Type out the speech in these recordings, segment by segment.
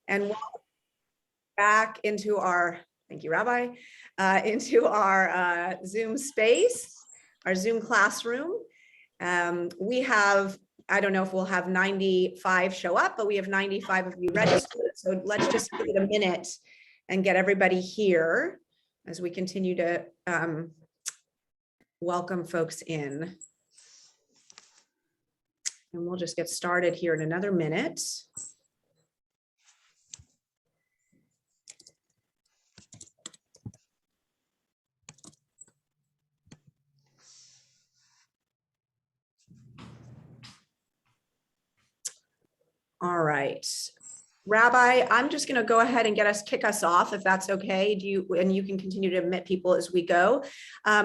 And welcome back into our, thank you, Rabbi, into our Zoom space, our Zoom classroom. We have, I don't know if we'll have 95 show up, but we have 95 of you registered. So let's just give it a minute and get everybody here as we continue to welcome folks in. And we'll just get started here in another minute. All right. Rabbi, I'm just going to go ahead and kick us off, if that's okay. And you can continue to admit people as we go.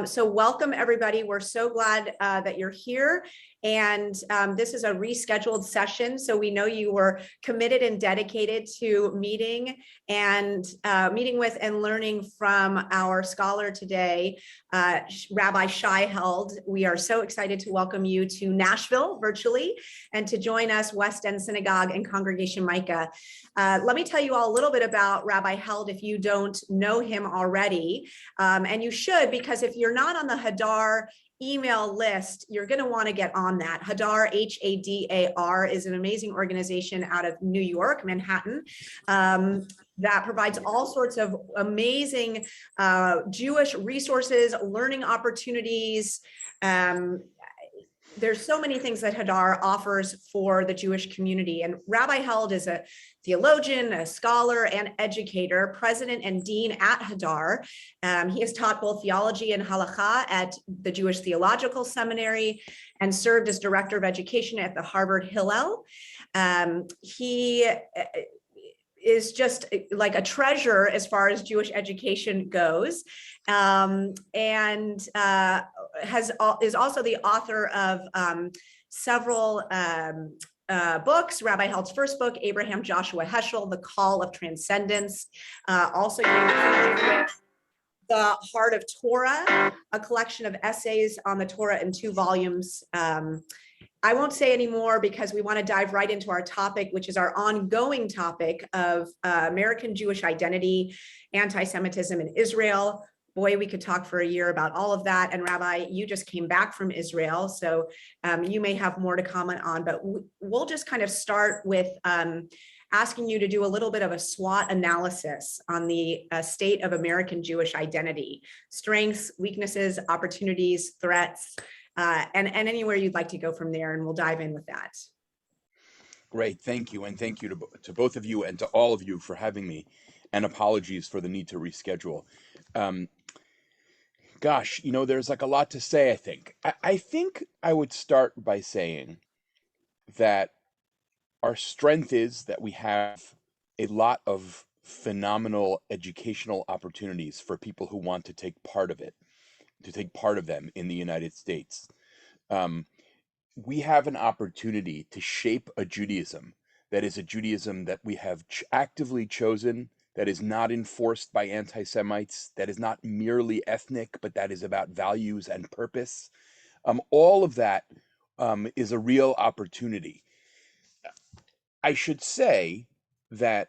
So welcome, everybody. We're so glad that you're here. And this is a rescheduled session. So we know you were committed and dedicated to meeting with and learning from our scholar today, Rabbi Shai Held. We are so excited to welcome you to Nashville virtually and to join us, West End Synagogue and Congregation Micah. Let me tell you all a little bit about Rabbi Held if you don't know him already. And you should, because if you're not on the Hadar email list, you're going to want to get on that. Hadar, H-A-D-A-R, is an amazing organization out of New York, Manhattan, that provides all sorts of amazing Jewish resources, learning opportunities. There's so many things that Hadar offers for the Jewish community. And Rabbi Held is a theologian, a scholar, and educator, president and dean at Hadar. He has taught both theology and halakha at the Jewish Theological Seminary and served as director of education at the Harvard Hillel. He is just like a treasure as far as Jewish education goes, and is also the author of several books. Rabbi Held's first book, Abraham Joshua Heschel, The Call of Transcendence. Also, The Heart of Torah, a collection of essays on the Torah in 2 volumes. I won't say any more because we want to dive right into our topic, which is our ongoing topic of American Jewish identity, anti-Semitism in Israel. Boy, we could talk for a year about all of that. And Rabbi, you just came back from Israel, so you may have more to comment on, but we'll just kind of start with asking you to do a little bit of a SWOT analysis on the state of American Jewish identity, strengths, weaknesses, opportunities, threats, and anywhere you'd like to go from there, and we'll dive in with that. Great, thank you. And thank you to both of you and to all of you for having me, and apologies for the need to reschedule. Gosh, there's like a lot to say, I think. I think I would start by saying that our strength is that we have a lot of phenomenal educational opportunities for people who want to take part of them in the United States. We have an opportunity to shape a Judaism that is a Judaism that we have actively chosen, that is not enforced by anti-Semites, that is not merely ethnic, but that is about values and purpose. All of that is a real opportunity. I should say that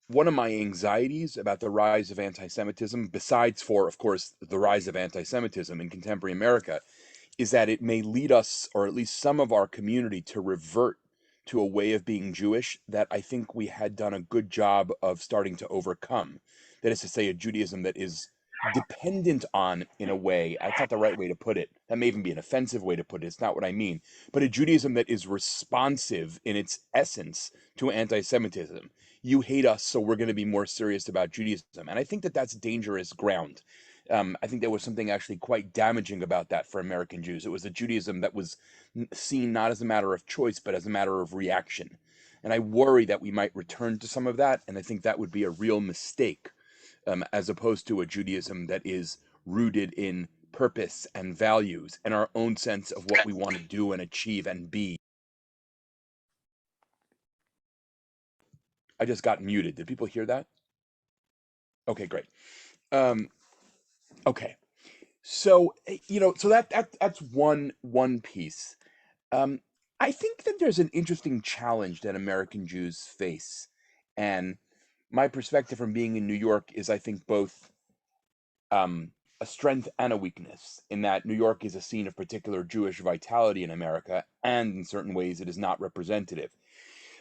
one of my anxieties about the rise of anti-Semitism, besides for, of course, the rise of anti-Semitism in contemporary America, is that it may lead us, or at least some of our community, to revert to a way of being Jewish that I think we had done a good job of starting to overcome. That is to say, a Judaism that is dependent on, in a way, that's not the right way to put it. That may even be an offensive way to put it. It's not what I mean. But a Judaism that is responsive in its essence to anti-Semitism. You hate us, so we're going to be more serious about Judaism. And I think that that's dangerous ground. I think there was something actually quite damaging about that for American Jews. It was a Judaism that was seen not as a matter of choice, but as a matter of reaction. And I worry that we might return to some of that, and I think that would be a real mistake, as opposed to a Judaism that is rooted in purpose and values and our own sense of what we want to do and achieve and be. I just got muted. Did people hear that? Okay, great. Okay. So, so that's one piece. I think that there's an interesting challenge that American Jews face, and my perspective from being in New York is, I think, both a strength and a weakness, in that New York is a scene of particular Jewish vitality in America, and in certain ways it is not representative.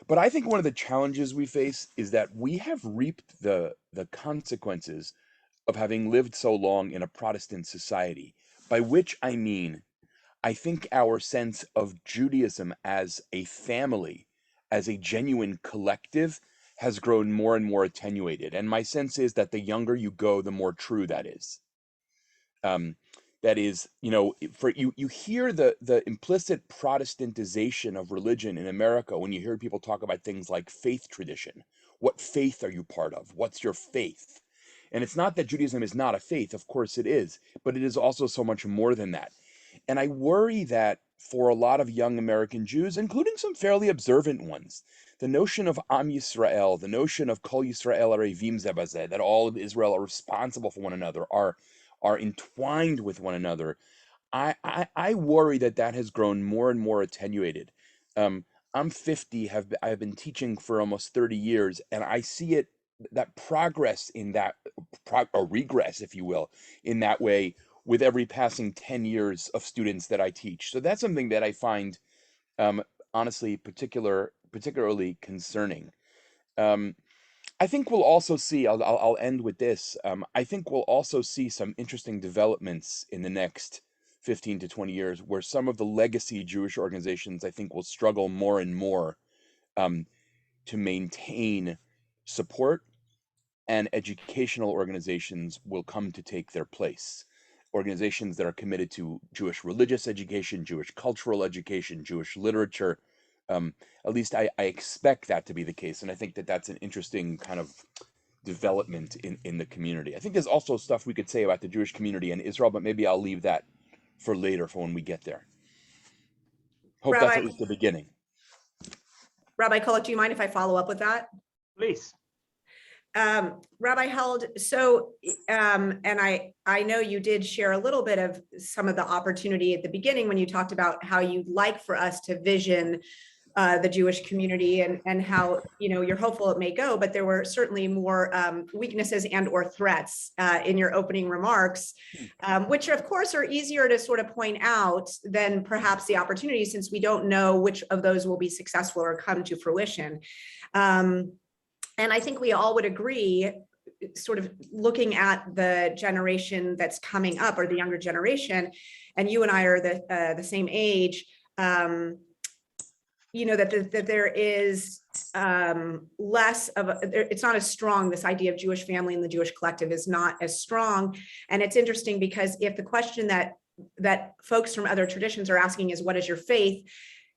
But I think one of the challenges we face is that we have reaped the consequences of having lived so long in a Protestant society, by which I mean, I think our sense of Judaism as a family, as a genuine collective, has grown more and more attenuated. And my sense is that the younger you go, the more true that is. Um, that is, for you hear the implicit Protestantization of religion in America when you hear people talk about things like faith tradition. What faith are you part of? What's your faith? And it's not that Judaism is not a faith, of course it is, but it is also so much more than that. And I worry that for a lot of young American Jews, including some fairly observant ones, the notion of Am Yisrael, the notion of Kol Yisrael Arevim Ze Bazeh, that all of Israel are responsible for one another, are entwined with one another, I worry that that has grown more and more attenuated. I'm 50, I've been teaching for almost 30 years, and I see it, that progress in that, or regress, if you will, in that way with every passing 10 years of students that I teach. So that's something that I find, um, honestly, particularly concerning. Um, I think we'll also see, I'll end with this. I think we'll also see some interesting developments in the next 15 to 20 years where some of the legacy Jewish organizations, I think, will struggle more and more um, to maintain support, and educational organizations will come to take their place. Organizations that are committed to Jewish religious education, Jewish cultural education, Jewish literature. Um, at least I expect that to be the case. And I think that that's an interesting kind of development in the community. I think there's also stuff we could say about the Jewish community in Israel, but maybe I'll leave that for later, for when we get there. Hope that's at Rabbi, least the beginning. Rabbi Kolek, do you mind if I follow up with that? Please. Rabbi Held, so, and I know you did share a little bit of some of the opportunity at the beginning when you talked about how you'd like for us to vision the Jewish community and how, you're hopeful it may go, but there were certainly more weaknesses and or threats in your opening remarks, which of course are easier to sort of point out than perhaps the opportunity, since we don't know which of those will be successful or come to fruition. And I think we all would agree, sort of looking at the generation that's coming up, or the younger generation, and you and I are the same age, that there is less of it's not as strong. This idea of Jewish family and the Jewish collective is not as strong. And it's interesting because if the question that folks from other traditions are asking is, what is your faith?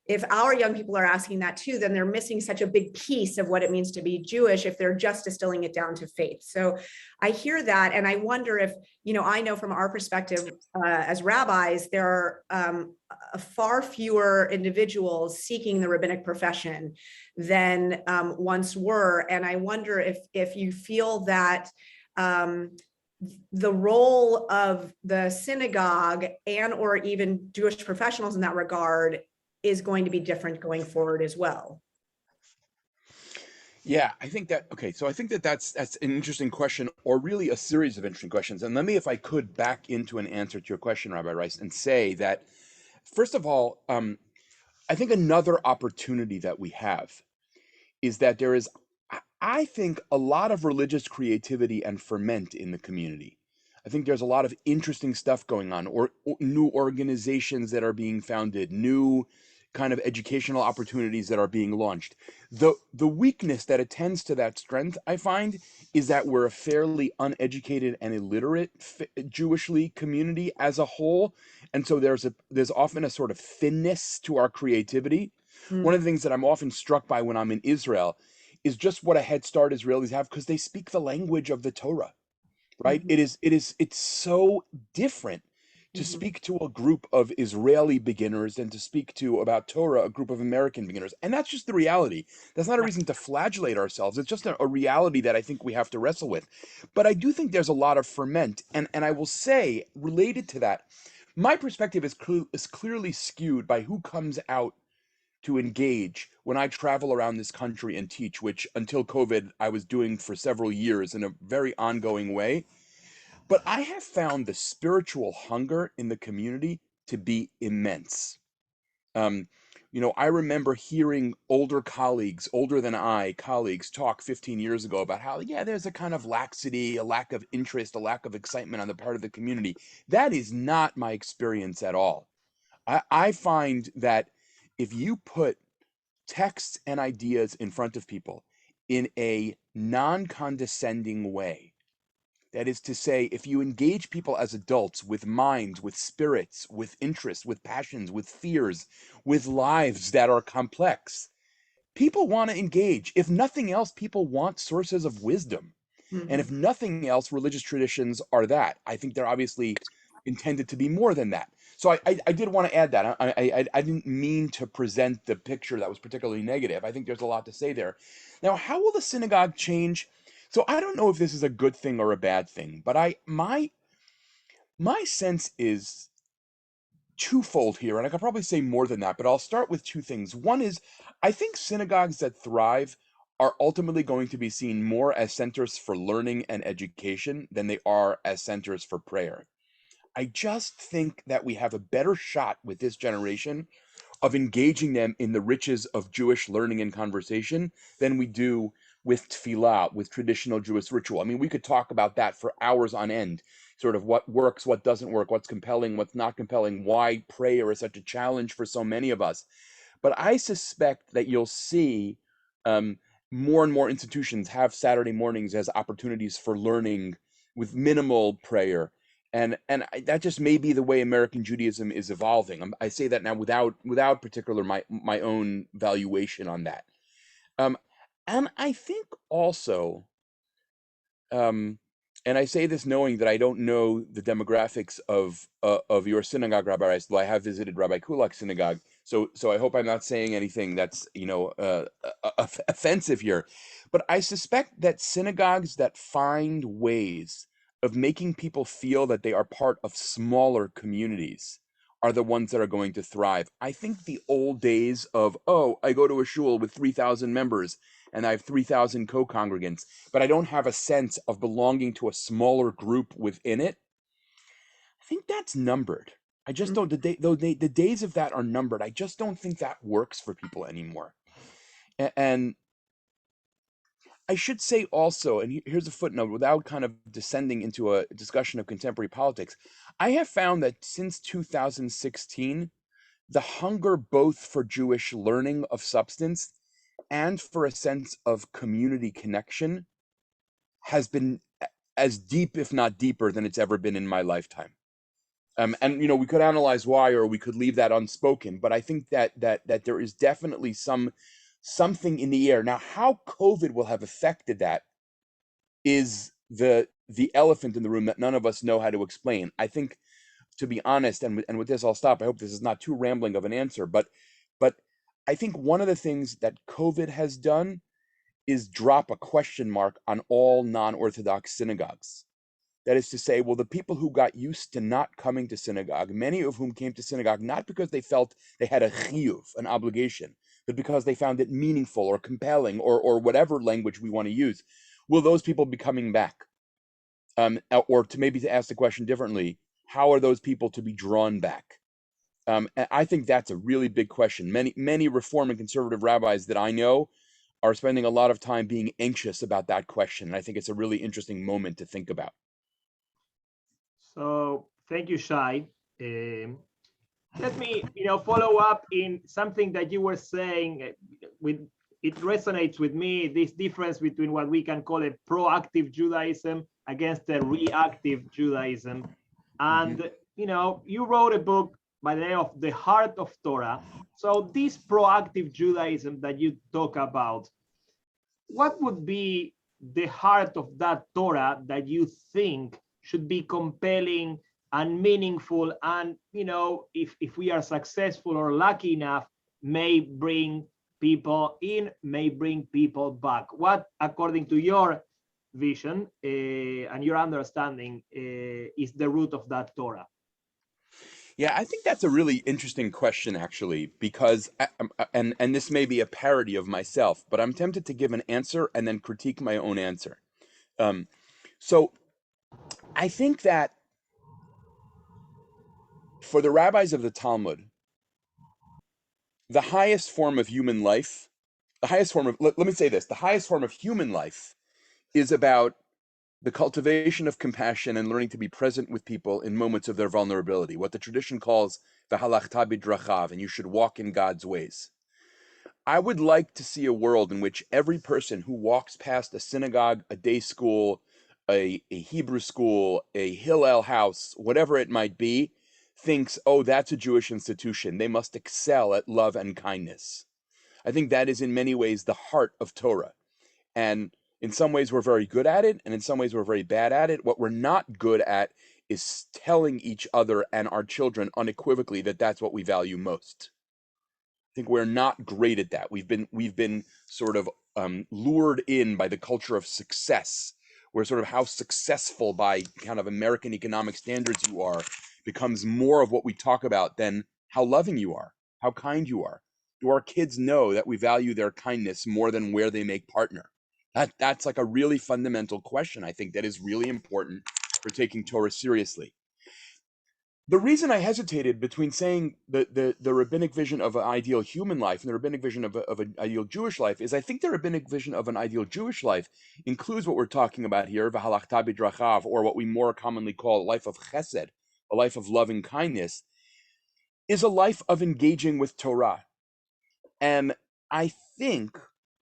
If our young people are asking that too, then they're missing such a big piece of what it means to be Jewish if they're just distilling it down to faith. So I hear that, and I wonder if, I know from our perspective as rabbis, there are far fewer individuals seeking the rabbinic profession than once were. And I wonder if you feel that the role of the synagogue and or even Jewish professionals in that regard is going to be different going forward as well. Yeah, I think that, okay, so I think that that's an interesting question, or really a series of interesting questions. And let me, if I could, back into an answer to your question, Rabbi Rice, and say that, first of all, I think another opportunity that we have is that there is, I think, a lot of religious creativity and ferment in the community. I think there's a lot of interesting stuff going on, or new organizations that are being founded, new kind of educational opportunities that are being launched. The weakness that attends to that strength, I find, is that we're a fairly uneducated and illiterate Jewishly community as a whole, and so there's often a sort of thinness to our creativity. One of the things that I'm often struck by when I'm in Israel is just what a head start Israelis have, because they speak the language of the Torah, right? It's so different to speak to a group of Israeli beginners than to speak to, about Torah, a group of American beginners. And that's just the reality. That's not a reason to flagellate ourselves. It's just a reality that I think we have to wrestle with. But I do think there's a lot of ferment. And I will say, related to that, my perspective is clearly skewed by who comes out to engage when I travel around this country and teach, which until COVID I was doing for several years in a very ongoing way. But I have found the spiritual hunger in the community to be immense. Um, I remember hearing older colleagues, older than I, colleagues talk 15 years ago about how, yeah, there's a kind of laxity, a lack of interest, a lack of excitement on the part of the community. That is not my experience at all. I find that if you put texts and ideas in front of people in a non condescending way, that is to say, if you engage people as adults with minds, with spirits, with interests, with passions, with fears, with lives that are complex, people want to engage. If nothing else, people want sources of wisdom. And if Mhm. nothing else, religious traditions are that. I think they're obviously intended to be more than that. So I did want to add that. I didn't mean to present the picture that was particularly negative. I think there's a lot to say there. Now, how will the synagogue change? So I don't know if this is a good thing or a bad thing, but my sense is twofold here, and I could probably say more than that, but I'll start with two things. One is I think synagogues that thrive are ultimately going to be seen more as centers for learning and education than they are as centers for prayer. I just think that we have a better shot with this generation of engaging them in the riches of Jewish learning and conversation than we do with tefillah, with traditional Jewish ritual. I mean, we could talk about that for hours on end, sort of what works, what doesn't work, what's compelling, what's not compelling, why prayer is such a challenge for so many of us. But I suspect that you'll see um, more and more institutions have Saturday mornings as opportunities for learning with minimal prayer, that just may be the way American Judaism is evolving. I say that now without particular my own valuation on that. Um, and I think also, um, and I say this knowing that I don't know the demographics of your synagogue, Rabbi Rice, though I have visited Rabbi Kulak's synagogue. So I hope I'm not saying anything that's offensive here. But I suspect that synagogues that find ways of making people feel that they are part of smaller communities are the ones that are going to thrive. I think the old days of, oh, I go to a shul with 3,000 members and I have 3,000 co-congregants, but I don't have a sense of belonging to a smaller group within it. I think that's numbered. I just don't. The days of that are numbered. I just don't think that works for people anymore. And I should say also, and here's a footnote, without kind of descending into a discussion of contemporary politics, I have found that since 2016, the hunger both for Jewish learning of substance and for a sense of community connection has been as deep, if not deeper, than it's ever been in my lifetime. And we could analyze why, or we could leave that unspoken. But I think that there is definitely something in the air now. How COVID will have affected that is the elephant in the room that none of us know how to explain. I think, to be honest, and with this I'll stop. I hope this is not too rambling of an answer, but I think one of the things that COVID has done is drop a question mark on all non-Orthodox synagogues. That is to say, well, the people who got used to not coming to synagogue, many of whom came to synagogue not because they felt they had a chiyuv, an obligation, but because they found it meaningful or compelling or whatever language we want to use, will those people be coming back? Or to ask the question differently, how are those people to be drawn back? And I think that's a really big question. Many Reform and conservative rabbis that I know are spending a lot of time being anxious about that question. And I think it's a really interesting moment to think about. So thank you, Shai. Let me, follow up in something that you were saying. It resonates with me. This difference between what we can call a proactive Judaism against a reactive Judaism, and you wrote a book by the name of The Heart of Torah. So this proactive Judaism that you talk about, what would be the heart of that Torah that you think should be compelling and meaningful, and if we are successful or lucky enough, may bring people in, may bring people back? What, according to your vision and your understanding, is the root of that Torah? Yeah, I think that's a really interesting question, actually, because and this may be a parody of myself, but I'm tempted to give an answer and then critique my own answer. Um, so I think that for the rabbis of the Talmud, the highest form of human life, the highest form of let me say this, the highest form of human life is about the cultivation of compassion and learning to be present with people in moments of their vulnerability, what the tradition calls the halachta bidrachav, and you should walk in God's ways. I would like to see a world in which every person who walks past a synagogue, a day school, a Hebrew school, a Hillel house, whatever it might be, thinks, oh, that's a Jewish institution. They must excel at love and kindness. I think that is in many ways the heart of Torah. And in some ways, we're very good at it, and in some ways, we're very bad at it. What we're not good at is telling each other and our children unequivocally that that's what we value most. I think we're not great at that. We've been sort of lured in by the culture of success, where sort of how successful by kind of American economic standards you are becomes more of what we talk about than how loving you are, how kind you are. Do our kids know that we value their kindness more than where they make partner? That's like a really fundamental question, I think, that is really important for taking Torah seriously. The reason I hesitated between saying the rabbinic vision of an ideal human life and the rabbinic vision of an ideal Jewish life is I think the rabbinic vision of an ideal Jewish life includes what we're talking about here, v'halachta bidrachav, or what we more commonly call a life of chesed, a life of loving kindness, is a life of engaging with Torah. And I think,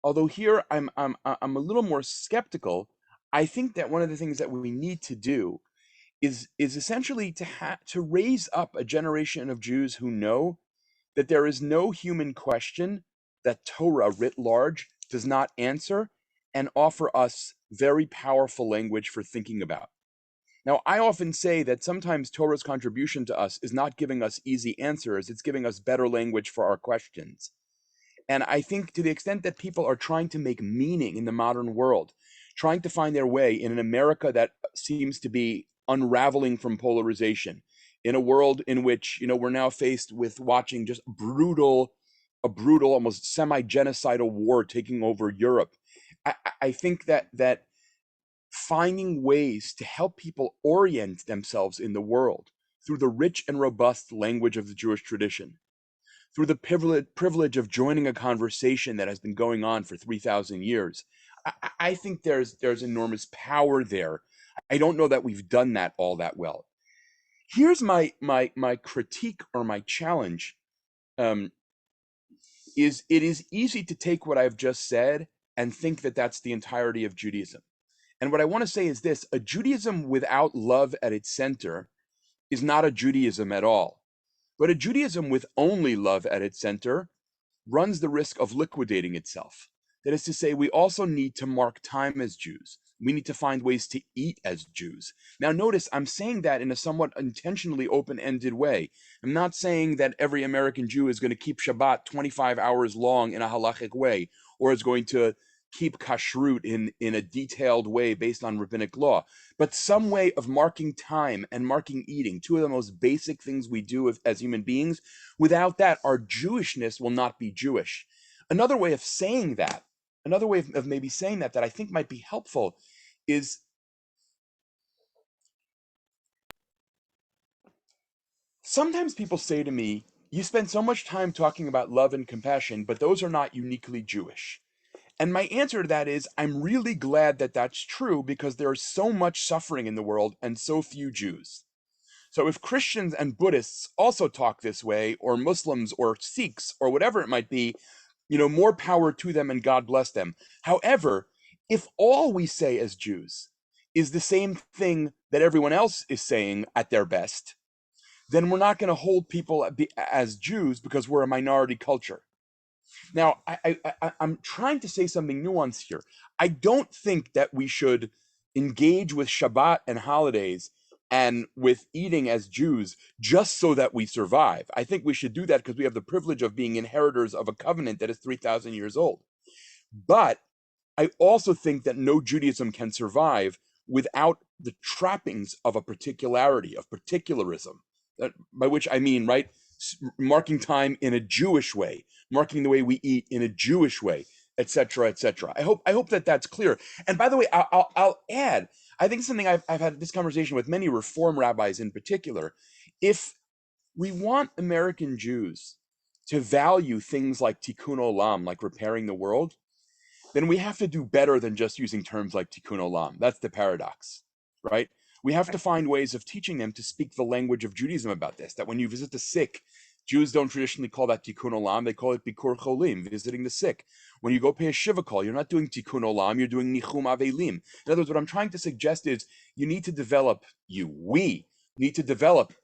although here I'm a little more skeptical, I think that one of the things that we need to do is essentially to raise up a generation of Jews who know that there is no human question that Torah writ large does not answer and offer us very powerful language for thinking about. Now, I often say that sometimes Torah's contribution to us is not giving us easy answers, it's giving us better language for our questions. And I think to the extent that people are trying to make meaning in the modern world, trying to find their way in an America that seems to be unraveling from polarization, in a world in which, we're now faced with watching just a brutal, almost semi-genocidal war taking over Europe. I think that finding ways to help people orient themselves in the world through the rich and robust language of the Jewish tradition, through the privilege of joining a conversation that has been going on for 3,000 years. I think there's enormous power there. I don't know that we've done that all that well. Here's my critique or my challenge. Is it is easy to take what I've just said and think that that's the entirety of Judaism. And what I want to say is this: a Judaism without love at its center is not a Judaism at all. But a Judaism with only love at its center runs the risk of liquidating itself. That is to say, we also need to mark time as Jews. We need to find ways to eat as Jews. Now, notice I'm saying that in a somewhat intentionally open-ended way. I'm not saying that every American Jew is going to keep Shabbat 25 hours long in a halachic way, or is going to keep kashrut in a detailed way based on rabbinic law, but some way of marking time and marking eating, two of the most basic things we do as human beings. Without that, our Jewishness will not be Jewish. Another way of saying that, another way of maybe saying that I think might be helpful is sometimes people say to me, you spend so much time talking about love and compassion, but those are not uniquely Jewish. And my answer to that is, I'm really glad that that's true because there is so much suffering in the world and so few Jews. So if Christians and Buddhists also talk this way, or Muslims or Sikhs or whatever it might be, more power to them and God bless them. However, if all we say as Jews is the same thing that everyone else is saying at their best, then we're not going to hold people as Jews because we're a minority culture. Now, I'm trying to say something nuanced here. I don't think that we should engage with Shabbat and holidays and with eating as Jews just so that we survive. I think we should do that because we have the privilege of being inheritors of a covenant that is 3,000 years old. But I also think that no Judaism can survive without the trappings of a particularity, of particularism, by which I mean, right, marking time in a Jewish way, marking the way we eat in a Jewish way, etc., etc. I hope that that's clear. And by the way, I'll add, I think something I've had this conversation with many Reform rabbis in particular. If we want American Jews to value things like tikkun olam, like repairing the world, then we have to do better than just using terms like tikkun olam. That's the paradox, right? We have to find ways of teaching them to speak the language of Judaism about this. That when you visit the sick, Jews don't traditionally call that tikkun olam; they call it bikur cholim, visiting the sick. When you go pay a shiva call, you're not doing tikkun olam; you're doing nichum avelim. In other words, what I'm trying to suggest is we need to develop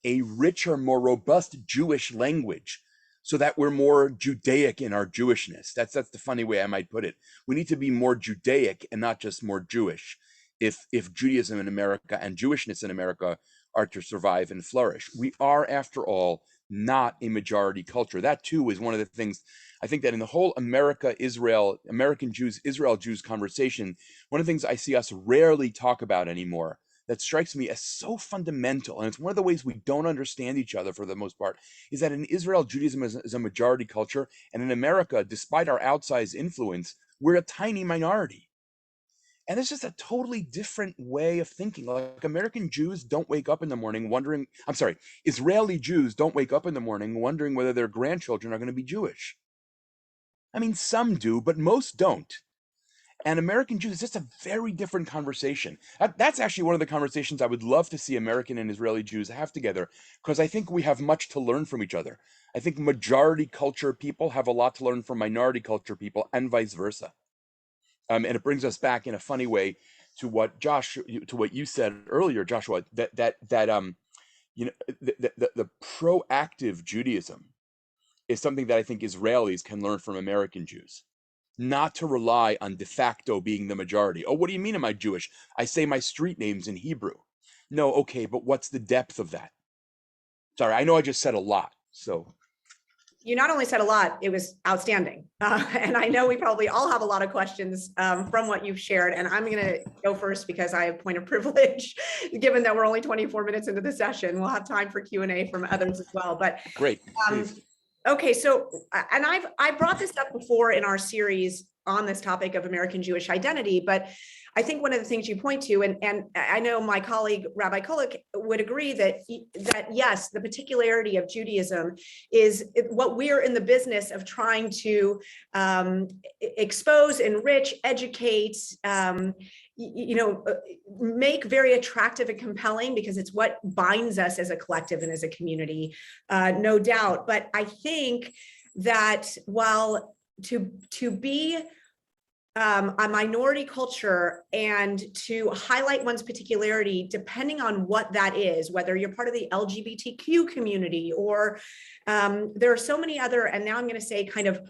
a richer, more robust Jewish language so that we're more Judaic in our Jewishness. That's the funny way I might put it. We need to be more Judaic and not just more Jewish if Judaism in America and Jewishness in America are to survive and flourish. We are, after all, not a majority culture. That too is one of the things I think that in the whole American Jews, Israel Jews conversation, one of the things I see us rarely talk about anymore that strikes me as so fundamental, and it's one of the ways we don't understand each other for the most part, is that in Israel, Judaism is a majority culture, and in America, despite our outsized influence, we're a tiny minority. And it's just a totally different way of thinking. Like American Jews don't wake up in the morning wondering, I'm sorry, Israeli Jews don't wake up in the morning wondering whether their grandchildren are going to be Jewish. I mean, some do, but most don't. And American Jews is just a very different conversation. That's actually one of the conversations I would love to see American and Israeli Jews have together, because I think we have much to learn from each other. I think majority culture people have a lot to learn from minority culture people, and vice versa. And it brings us back in a funny way to what you said earlier, Joshua. The proactive Judaism is something that I think Israelis can learn from American Jews. Not to rely on de facto being the majority. Oh, what do you mean am I Jewish? I say my street names in Hebrew. No, okay, but what's the depth of that? Sorry, I know I just said a lot. So You not only said a lot, it was outstanding. And I know we probably all have a lot of questions from what you've shared. And I'm going to go first because I have point of privilege, given that we're only 24 minutes into the session. We'll have time for Q&A from others as well. But great. Please. Okay, so, and I brought this up before in our series on this topic of American Jewish identity, but I think one of the things you point to, and I know my colleague Rabbi Kolek would agree that yes, the particularity of Judaism is what we're in the business of trying to expose, enrich, educate, make very attractive and compelling, because it's what binds us as a collective and as a community, no doubt. But I think that while to be a minority culture and to highlight one's particularity, depending on what that is, whether you're part of the LGBTQ community or there are so many other, and now I'm going to say kind of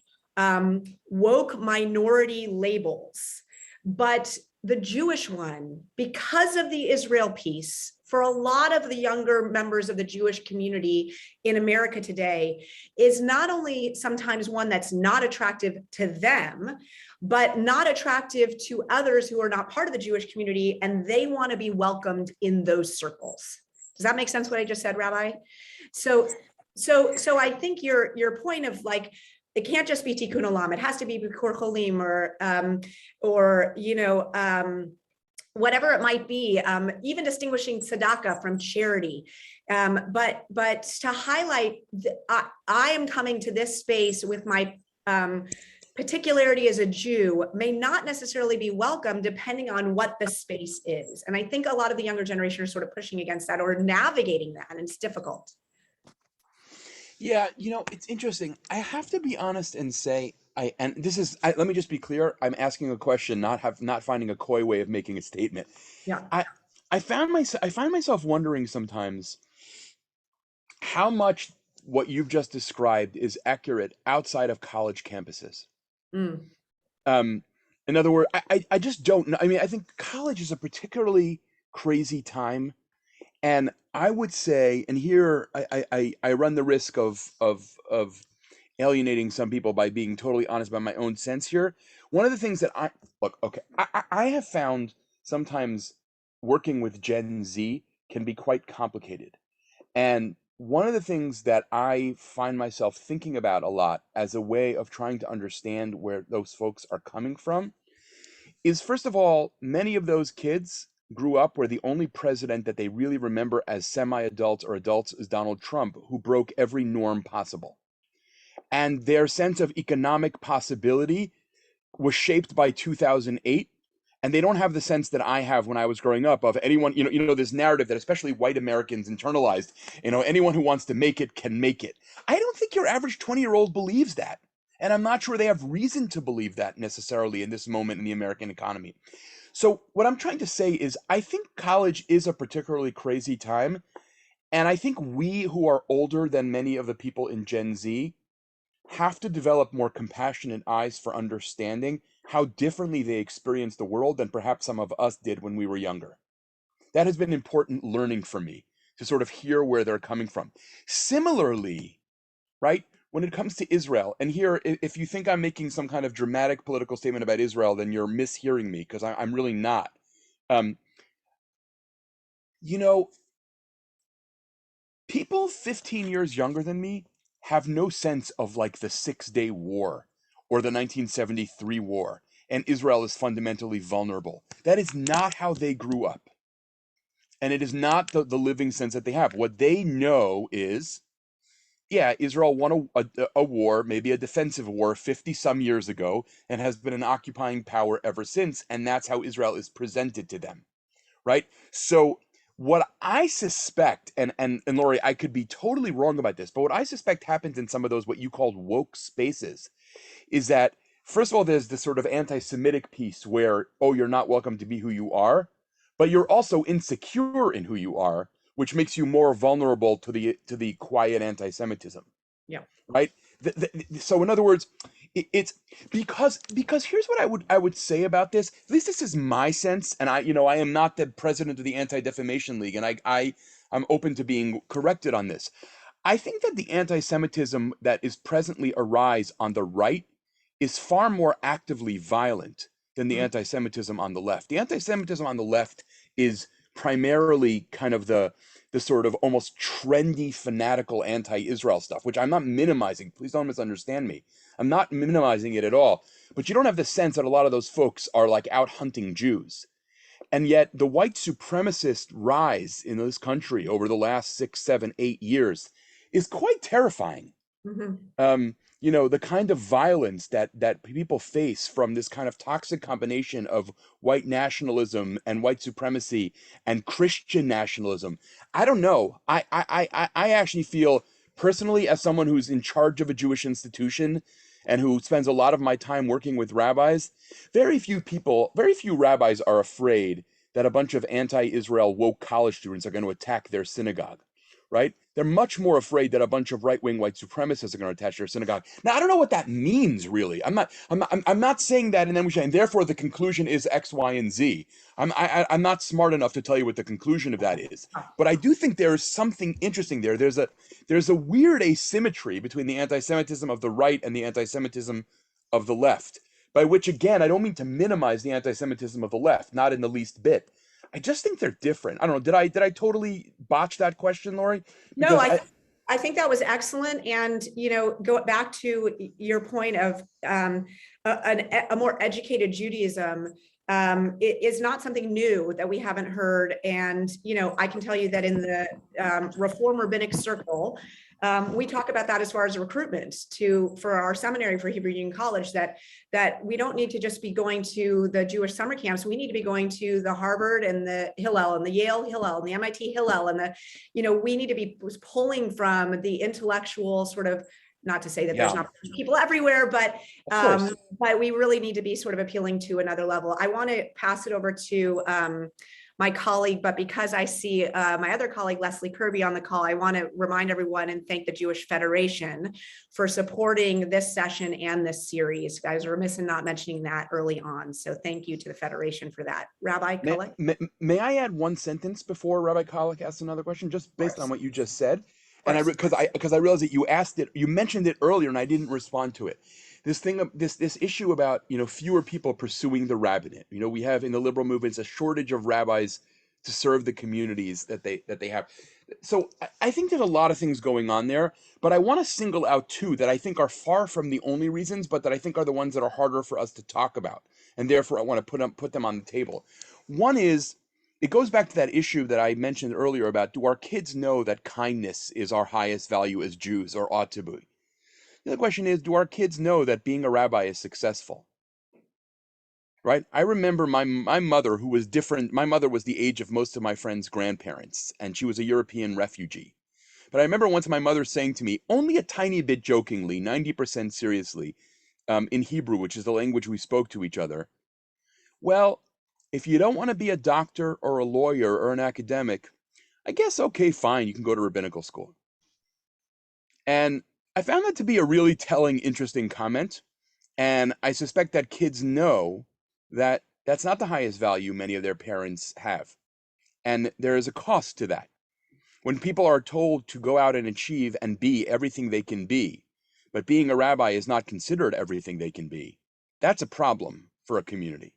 woke minority labels, but the Jewish one, because of the Israel piece, for a lot of the younger members of the Jewish community in America today, is not only sometimes one that's not attractive to them, but not attractive to others who are not part of the Jewish community, and they want to be welcomed in those circles. Does that make sense what I just said, Rabbi? So I think your point of like, it can't just be tikkun olam. It has to be bikur cholim or whatever it might be, even distinguishing tzedakah from charity. But to highlight, I am coming to this space with my particularity as a Jew may not necessarily be welcome depending on what the space is. And I think a lot of the younger generation are sort of pushing against that or navigating that, and it's difficult. Yeah, it's interesting. I have to be honest and say, let me just be clear. I'm asking a question, not finding a coy way of making a statement. Yeah. I find myself wondering sometimes how much what you've just described is accurate outside of college campuses. Mm. In other words, I just don't know. I mean, I think college is a particularly crazy time. And I would say, and here I run the risk of alienating some people by being totally honest about my own sense here. One of the things that I have found sometimes working with Gen Z can be quite complicated. And one of the things that I find myself thinking about a lot as a way of trying to understand where those folks are coming from is, first of all, many of those kids grew up where the only president that they really remember as semi-adults or adults is Donald Trump, who broke every norm possible. And their sense of economic possibility was shaped by 2008, and they don't have the sense that I have when I was growing up of anyone, this narrative that especially white Americans internalized, anyone who wants to make it can make it. I don't think your average 20-year-old believes that. And I'm not sure they have reason to believe that necessarily in this moment in the American economy. So what I'm trying to say is I think college is a particularly crazy time. And I think we who are older than many of the people in Gen Z have to develop more compassionate eyes for understanding how differently they experience the world than perhaps some of us did when we were younger. That has been important learning for me to sort of hear where they're coming from. Similarly, right, when it comes to Israel, and here, if you think I'm making some kind of dramatic political statement about Israel, then you're mishearing me because I'm really not. Um, you know, people 15 years younger than me have no sense of like the 6-Day War or the 1973 war, and Israel is fundamentally vulnerable. That is not how they grew up. And it is not the living sense that they have. What they know is, yeah, Israel won a war, maybe a defensive war 50 some years ago, and has been an occupying power ever since. And that's how Israel is presented to them, right? So what I suspect, and Lori, I could be totally wrong about this, but what I suspect happens in some of those what you called woke spaces is that, first of all, there's this sort of anti-Semitic piece where, oh, you're not welcome to be who you are, but you're also insecure in who you are, which makes you more vulnerable to the quiet anti-Semitism. Yeah. Right. So in other words, it's because here's what I would say about this. At least this is my sense, and I am not the president of the Anti-Defamation League, and I'm open to being corrected on this. I think that the anti-Semitism that is presently arise on the right is far more actively violent than the anti-Semitism on the left. The anti-Semitism on the left is primarily kind of the sort of almost trendy, fanatical anti-Israel stuff, which I'm not minimizing. Please don't misunderstand me. I'm not minimizing it at all. But you don't have the sense that a lot of those folks are like out hunting Jews. And yet the white supremacist rise in this country over the last 6, 7, 8 years is quite terrifying. Mhm. The kind of violence that people face from this kind of toxic combination of white nationalism and white supremacy and Christian nationalism. I don't know. I actually feel personally, as someone who's in charge of a Jewish institution and who spends a lot of my time working with rabbis, very few rabbis are afraid that a bunch of anti-Israel woke college students are going to attack their synagogue. Right? They're much more afraid that a bunch of right-wing white supremacists are going to attach their synagogue. Now, I don't know what that means, really. I'm not saying that, and then we say, and therefore the conclusion is X, Y, and Z. I'm not smart enough to tell you what the conclusion of that is, but I do think there is something interesting there. There's a weird asymmetry between the anti-Semitism of the right and the anti-Semitism of the left. By which, again, I don't mean to minimize the anti-Semitism of the left, not in the least bit. I just think they're different. I don't know. Did I totally botch that question, Lori? No, Because I think that was excellent. And, go back to your point of a more educated Judaism. It is not something new that we haven't heard. And, I can tell you that in the Reform Rabbinic Circle, we talk about that as far as recruitment for our seminary for Hebrew Union College, that we don't need to just be going to the Jewish summer camps. We need to be going to the Harvard and the Hillel and the Yale Hillel and the MIT Hillel and we need to be pulling from the intellectual sort of, not to say that there's not people everywhere, but we really need to be sort of appealing to another level. I want to pass it over to my colleague, but because I see my other colleague, Leslie Kirby, on the call, I want to remind everyone and thank the Jewish Federation for supporting this session and this series. I was remiss in not mentioning that early on. So thank you to the Federation for that. Rabbi Kalik? May I add one sentence before Rabbi Kalik asks another question, just based on what you just said? And because I realized that you mentioned it earlier and I didn't respond to it. This issue about fewer people pursuing the rabbinate. We have in the liberal movements a shortage of rabbis to serve the communities that they have. So I think there's a lot of things going on there, but I want to single out two that I think are far from the only reasons, but that I think are the ones that are harder for us to talk about, and therefore I want to put them on the table. One is, it goes back to that issue that I mentioned earlier about, do our kids know that kindness is our highest value as Jews, or ought to be? The other question is, do our kids know that being a rabbi is successful? Right? I remember my mother, who was different. My mother was the age of most of my friends' grandparents, and she was a European refugee. But I remember once my mother saying to me, only a tiny bit jokingly, 90% seriously, in Hebrew, which is the language we spoke to each other, well, if you don't want to be a doctor or a lawyer or an academic, I guess, okay, fine, you can go to rabbinical school. And I found that to be a really telling, interesting comment. And I suspect that kids know that that's not the highest value many of their parents have. And there is a cost to that. When people are told to go out and achieve and be everything they can be, but being a rabbi is not considered everything they can be, that's a problem for a community.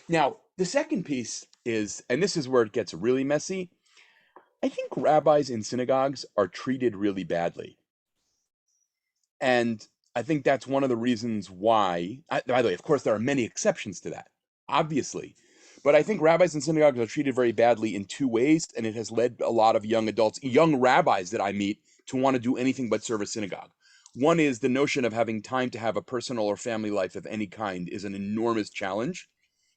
Now, the second piece is, and this is where it gets really messy, I think rabbis in synagogues are treated really badly. And I think that's one of the reasons why, by the way, of course, there are many exceptions to that, obviously. But I think rabbis in synagogues are treated very badly in two ways, and it has led a lot of young adults, young rabbis that I meet, to want to do anything but serve a synagogue. One is the notion of having time to have a personal or family life of any kind is an enormous challenge.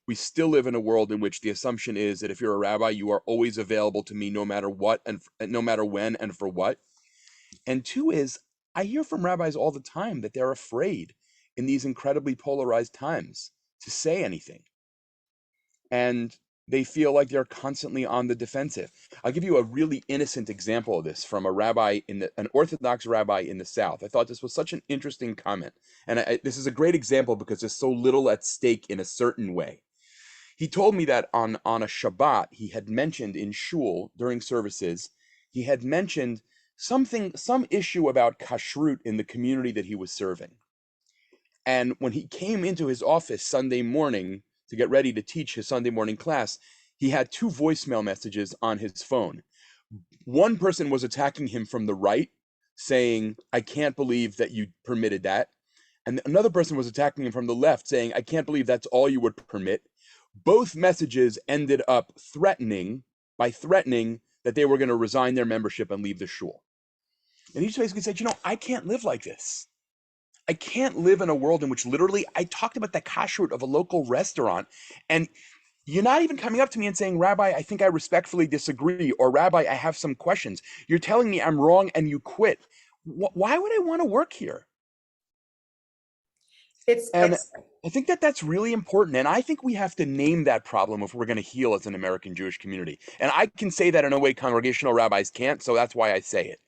We still live in a world in which the assumption is that if you're a rabbi, you are always available to me no matter what, and no matter when and for what. And two is, I hear from rabbis all the time that they're afraid in these incredibly polarized times to say anything. And they feel like they're constantly on the defensive. I'll give you a really innocent example of this from an Orthodox rabbi in the South. I thought this was such an interesting comment. And this is a great example because there's so little at stake in a certain way. He told me that on a Shabbat, he had mentioned in shul during services, he had mentioned some issue about kashrut in the community that he was serving. And when he came into his office Sunday morning to get ready to teach his Sunday morning class, he had two voicemail messages on his phone. One person was attacking him from the right, saying, I can't believe that you permitted that. And another person was attacking him from the left, saying, I can't believe that's all you would permit. Both messages ended up threatening that they were going to resign their membership and leave the shul. And he just basically said, I can't live like this. I can't live in a world in which literally I talked about the kashrut of a local restaurant, and you're not even coming up to me and saying, Rabbi, I think I respectfully disagree, or Rabbi, I have some questions. You're telling me I'm wrong and you quit. Why would I want to work here? I think that that's really important. And I think we have to name that problem if we're going to heal as an American Jewish community. And I can say that in a way congregational rabbis can't. So that's why I say it.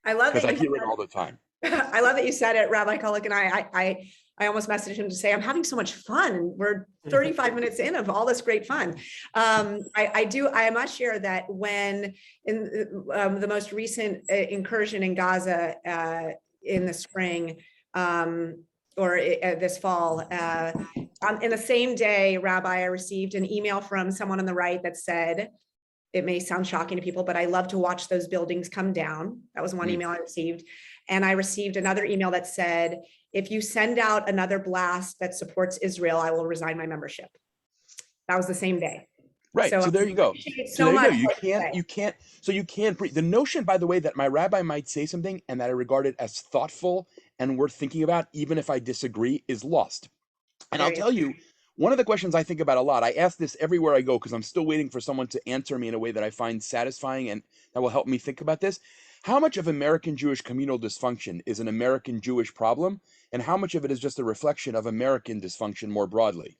I love that. Because I hear it all the time. I love that you said it, Rabbi Kolek, and I almost messaged him to say, I'm having so much fun. We're 35 minutes in of all this great fun. I must share that when in the most recent incursion in Gaza in the spring, or this fall, in the same day, Rabbi, I received an email from someone on the right that said, it may sound shocking to people, but I love to watch those buildings come down. That was one email I received. And I received another email that said, if you send out another blast that supports Israel, I will resign my membership. That was the same day. Right. So there you go. So much. You can't breathe. The notion, by the way, that my rabbi might say something and that I regard it as thoughtful and worth thinking about, even if I disagree, is lost. And I'll tell you, one of the questions I think about a lot, I ask this everywhere I go because I'm still waiting for someone to answer me in a way that I find satisfying and that will help me think about this. How much of American Jewish communal dysfunction is an American Jewish problem, and how much of it is just a reflection of American dysfunction more broadly?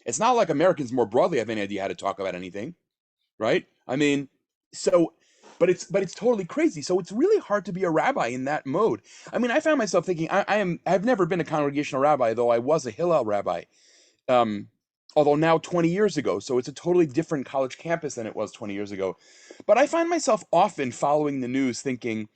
It's not like Americans more broadly have any idea how to talk about anything, right? I mean, but it's totally crazy. So it's really hard to be a rabbi in that mode. I mean, I found myself thinking, I've never been a congregational rabbi, though I was a Hillel rabbi. Although now 20 years ago, so it's a totally different college campus than it was 20 years ago. But I find myself often following the news thinking,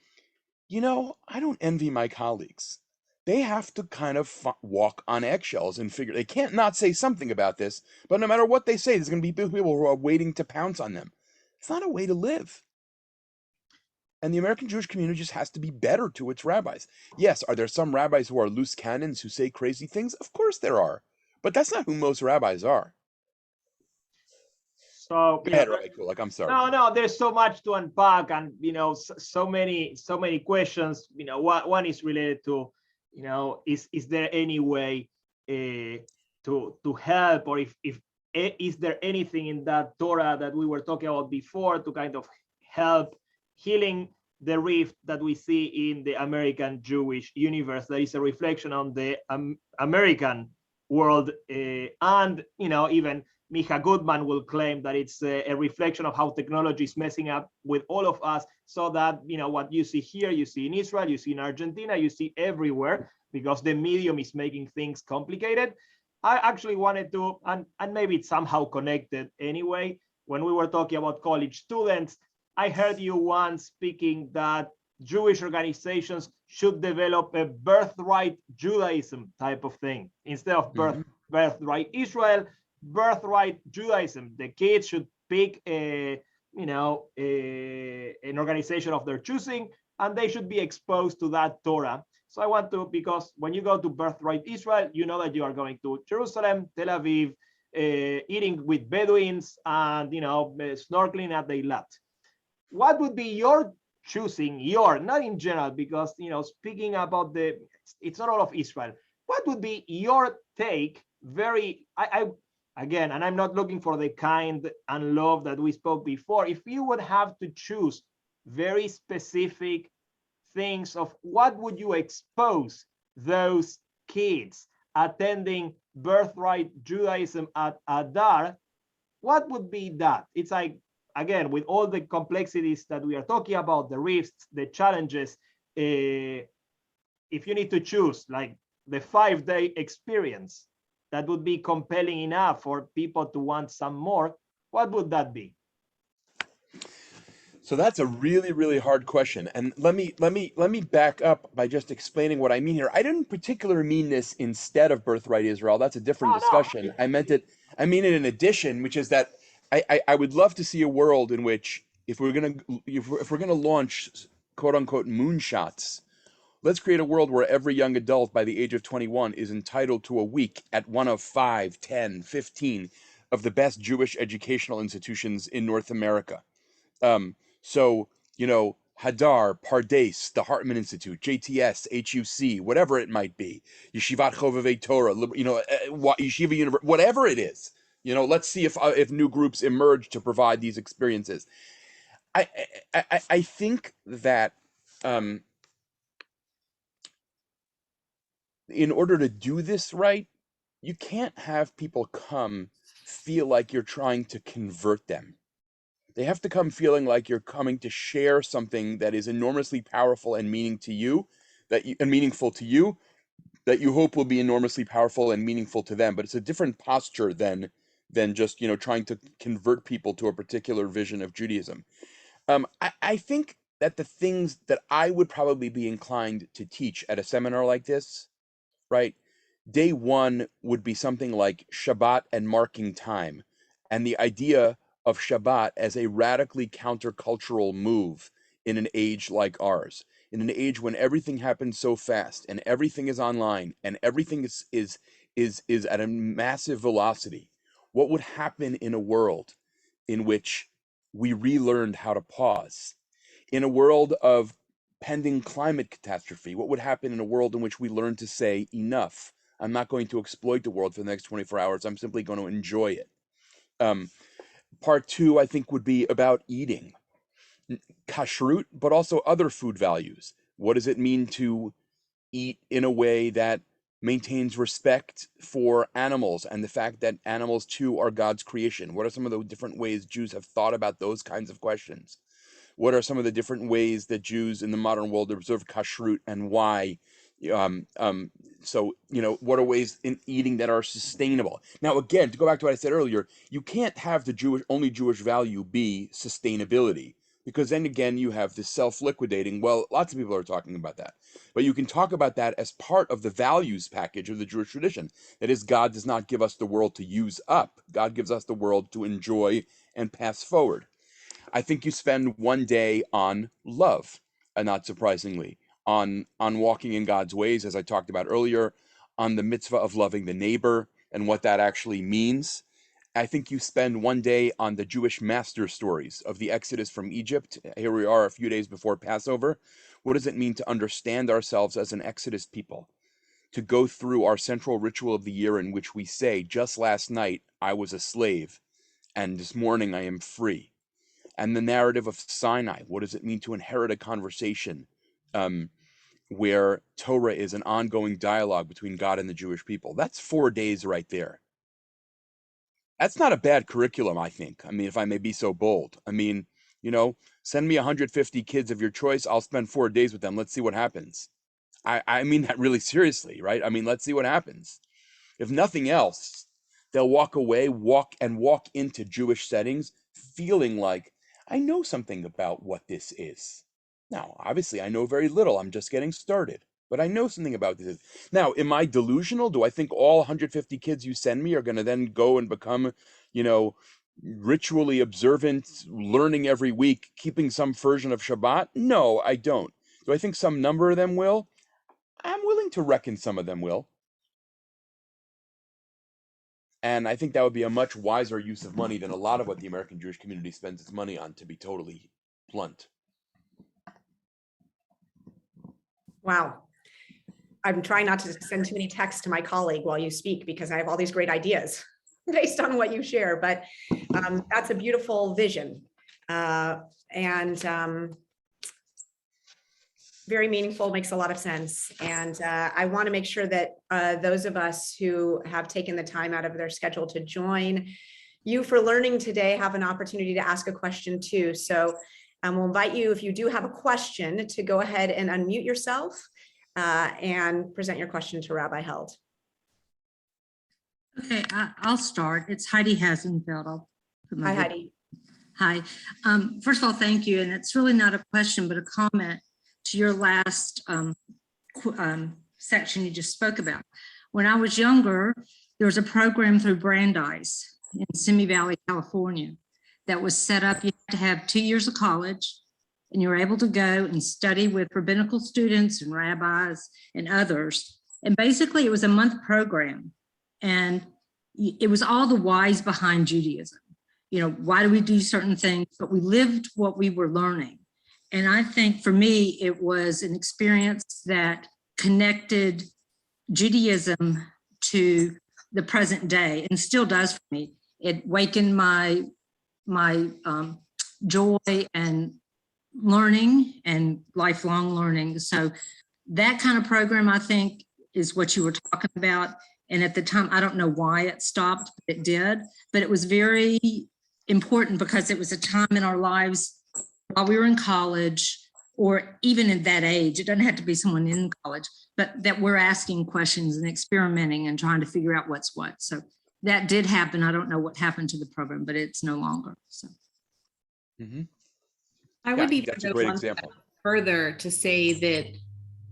I don't envy my colleagues. They have to kind of walk on eggshells and figure, they can't not say something about this, but no matter what they say, there's going to be people who are waiting to pounce on them. It's not a way to live. And the American Jewish community just has to be better to its rabbis. Yes, are there some rabbis who are loose cannons who say crazy things? Of course there are. But that's not who most rabbis are. So, Go ahead, Rabbi Kulak. I'm sorry. no, there's so much to unpack, and so many questions. One is related to, is there any way to help, or if is there anything in that Torah that we were talking about before to kind of help healing the rift that we see in the American Jewish universe that is a reflection on the American world, and even Micha Goodman will claim that it's a reflection of how technology is messing up with all of us, so that what you see here, you see in Israel, you see in Argentina, you see everywhere, because the medium is making things complicated. I actually wanted to, and maybe it's somehow connected anyway, when we were talking about college students, I heard you once speaking that Jewish organizations should develop a birthright Judaism type of thing instead of birthright Israel, birthright Judaism. The kids should pick an organization of their choosing, and they should be exposed to that Torah. So I want to, because when you go to birthright Israel, you know that you are going to Jerusalem, Tel Aviv, eating with Bedouins, and snorkeling at the Eilat. What would be your choosing, not in general, because speaking about it's not all of Israel. What would be your take? Again, and I'm not looking for the kind and love that we spoke before. If you would have to choose very specific things of what would you expose those kids attending birthright Judaism at Adar, what would be that? It's like, again, with all the complexities that we are talking about, the rifts, the challenges, if you need to choose like the 5-day experience that would be compelling enough for people to want some more, what would that be? So that's a really, really hard question. And let me back up by just explaining what I mean here. I didn't particularly mean this instead of Birthright Israel. That's a different discussion. No. I mean it in addition, which is that I would love to see a world in which if we're gonna launch quote unquote moonshots, let's create a world where every young adult by the age of 21 is entitled to a week at one of 5, 10, 15 of the best Jewish educational institutions in North America. So, Hadar, Pardes, the Hartman Institute, JTS, HUC, whatever it might be, Yeshivat Chovevei Torah, Yeshiva University, whatever it is, let's see if new groups emerge to provide these experiences. I think that in order to do this right, you can't have people come feel like you're trying to convert them. They have to come feeling like you're coming to share something that is enormously powerful and meaningful to you, that you hope will be enormously powerful and meaningful to them. But it's a different posture than just trying to convert people to a particular vision of Judaism. I think that the things that I would probably be inclined to teach at a seminar like this, right? Day one would be something like Shabbat and marking time, and the idea of Shabbat as a radically countercultural move in an age like ours, in an age when everything happens so fast and everything is online and everything is at a massive velocity. What would happen in a world in which we relearned how to pause? In a world of pending climate catastrophe, what would happen in a world in which we learn to say enough? I'm not going to exploit the world for the next 24 hours. I'm simply going to enjoy it. Part two, I think, would be about eating. Kashrut, but also other food values. What does it mean to eat in a way that maintains respect for animals and the fact that animals too are God's creation? What are some of the different ways Jews have thought about those kinds of questions? What are some of the different ways that Jews in the modern world observe kashrut and why? So, what are ways in eating that are sustainable? Now, again, to go back to what I said earlier, you can't have the only Jewish value be sustainability, because then again, you have this self-liquidating. Well, lots of people are talking about that, but you can talk about that as part of the values package of the Jewish tradition. That is, God does not give us the world to use up. God gives us the world to enjoy and pass forward. I think you spend one day on love, and not surprisingly, on walking in God's ways, as I talked about earlier, on the mitzvah of loving the neighbor and what that actually means. I think you spend one day on the Jewish master stories of the Exodus from Egypt. Here we are a few days before Passover. What does it mean to understand ourselves as an Exodus people? To go through our central ritual of the year in which we say, just last night I was a slave, and this morning I am free. And the narrative of Sinai, what does it mean to inherit a conversation where Torah is an ongoing dialogue between God and the Jewish people? That's 4 days right there. That's not a bad curriculum, I think. I mean, if I may be so bold. I mean, send me 150 kids of your choice. I'll spend 4 days with them. Let's see what happens. I mean that really seriously, right? I mean, let's see what happens. If nothing else, they'll walk into Jewish settings feeling like, I know something about what this is. Now, obviously, I know very little. I'm just getting started. But I know something about this. Now, am I delusional? Do I think all 150 kids you send me are going to then go and become, ritually observant, learning every week, keeping some version of Shabbat? No, I don't. Do I think some number of them will? I'm willing to reckon some of them will. And I think that would be a much wiser use of money than a lot of what the American Jewish community spends its money on, to be totally blunt. Wow. I'm trying not to send too many texts to my colleague while you speak, because I have all these great ideas based on what you share, but that's a beautiful vision. And very meaningful, makes a lot of sense. And I want to make sure that those of us who have taken the time out of their schedule to join you for learning today have an opportunity to ask a question too. So we'll invite you, if you do have a question, to go ahead and unmute yourself and present your question to Rabbi Held. Okay, I'll start. It's Heidi Hasenfeld. Hi, Heidi. Hi. First of all, thank you. And it's really not a question, but a comment to your last section you just spoke about. When I was younger, there was a program through Brandeis in Simi Valley, California, that was set up. You had to have 2 years of college, and you were able to go and study with rabbinical students and rabbis and others. And basically, it was a month program. And it was all the whys behind Judaism. Why do we do certain things? But we lived what we were learning. And I think for me, it was an experience that connected Judaism to the present day, and still does for me. It wakened my joy and learning and lifelong learning. So that kind of program, I think, is what you were talking about. And at the time, I don't know why it stopped, but it did. But it was very important because it was a time in our lives while we were in college, or even at that age. It doesn't have to be someone in college, but that we're asking questions and experimenting and trying to figure out what's what. So that did happen. I don't know what happened to the program, but it's no longer. So I would be that's a great example. Further to say that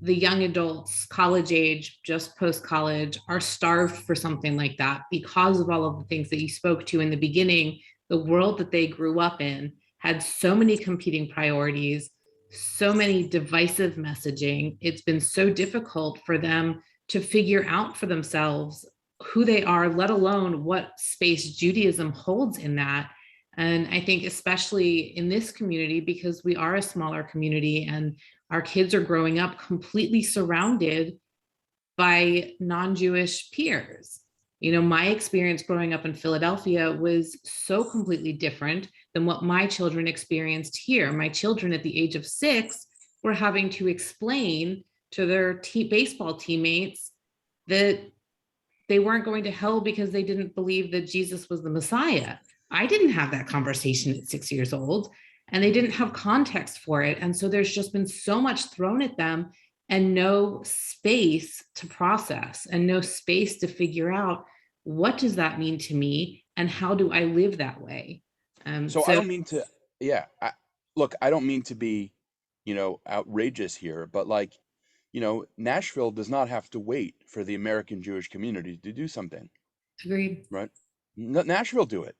the young adults, college age, just post-college, are starved for something like that because of all of the things that you spoke to in the beginning. The world that they grew up in had so many competing priorities, so many divisive messaging. It's been so difficult for them to figure out for themselves who they are, let alone what space Judaism holds in that. And I think especially in this community, because we are a smaller community and our kids are growing up completely surrounded by non-Jewish peers. My experience growing up in Philadelphia was so completely different than what my children experienced here. My children at the age of 6 were having to explain to their baseball teammates that they weren't going to hell because they didn't believe that Jesus was the Messiah. I didn't have that conversation at 6 years old, and they didn't have context for it. And so there's just been so much thrown at them and no space to process and no space to figure out, what does that mean to me and how do I live that way? So I don't mean to, I don't mean to be, outrageous here, but Nashville does not have to wait for the American Jewish community to do something. Agreed. Right? Nashville do it.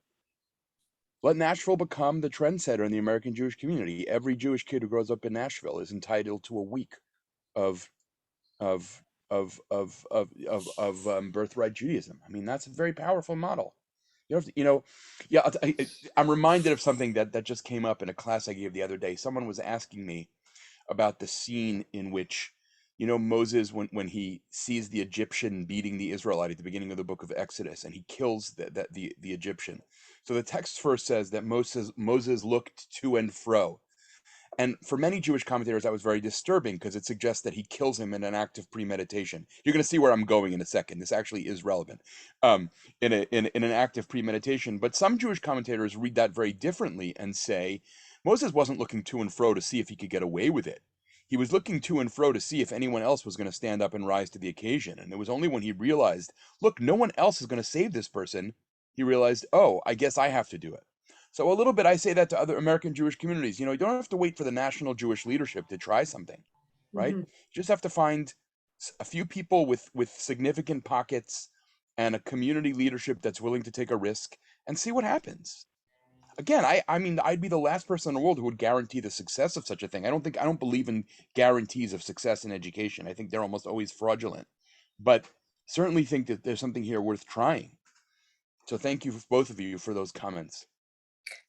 Let Nashville become the trendsetter in the American Jewish community. Every Jewish kid who grows up in Nashville is entitled to a week of of birthright Judaism. I mean, that's a very powerful model. You have to, yeah. I'm reminded of something that just came up in a class I gave the other day. Someone was asking me about the scene in which, Moses, when he sees the Egyptian beating the Israelite at the beginning of the book of Exodus, and he kills the Egyptian. So the text first says that Moses looked to and fro. And for many Jewish commentators, that was very disturbing because it suggests that he kills him in an act of premeditation. You're going to see where I'm going in a second. This actually is relevant, in an act of premeditation. But some Jewish commentators read that very differently and say Moses wasn't looking to and fro to see if he could get away with it. He was looking to and fro to see if anyone else was going to stand up and rise to the occasion. And it was only when he realized, look, no one else is going to save this person, he realized, oh, I guess I have to do it. So a little bit, I say that to other American Jewish communities. You don't have to wait for the national Jewish leadership to try something, right? Mhm. You just have to find a few people with significant pockets and a community leadership that's willing to take a risk and see what happens. Again, I mean, I'd be the last person in the world who would guarantee the success of such a thing. I don't believe in guarantees of success in education. I think they're almost always fraudulent, but certainly think that there's something here worth trying. So thank you, both of you, for those comments.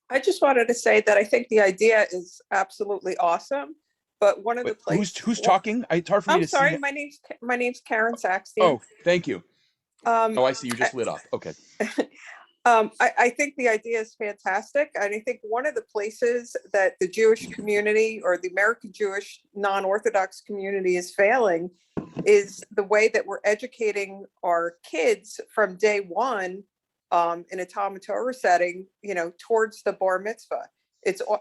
I just wanted to say that I think the idea is absolutely awesome, but one of the Wait, places. who's talking? It's hard for me I'm to see. sorry, my name's Karen Saxton. Oh, thank you. Um, Oh, I see. You just lit up. Okay. I think the idea is fantastic. And I think one of the places that the Jewish community or the American Jewish non-Orthodox community is failing is the way that we're educating our kids from day one, in a Talmud Torah setting, towards the bar mitzvah.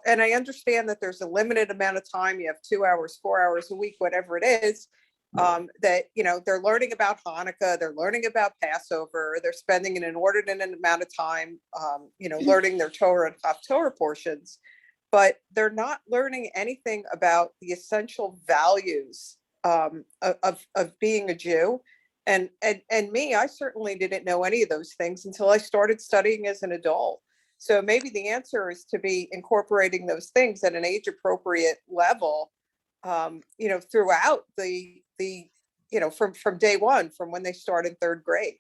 And I understand that there's a limited amount of time. You have 2 hours, 4 hours a week, whatever it is. That they're learning about Hanukkah, they're learning about Passover, they're spending an inordinate amount of time, learning their Torah and Haftorah portions, but they're not learning anything about the essential values of being a Jew. And me, I certainly didn't know any of those things until I started studying as an adult. So maybe the answer is to be incorporating those things at an age appropriate level, throughout from day one, from when they start in third grade.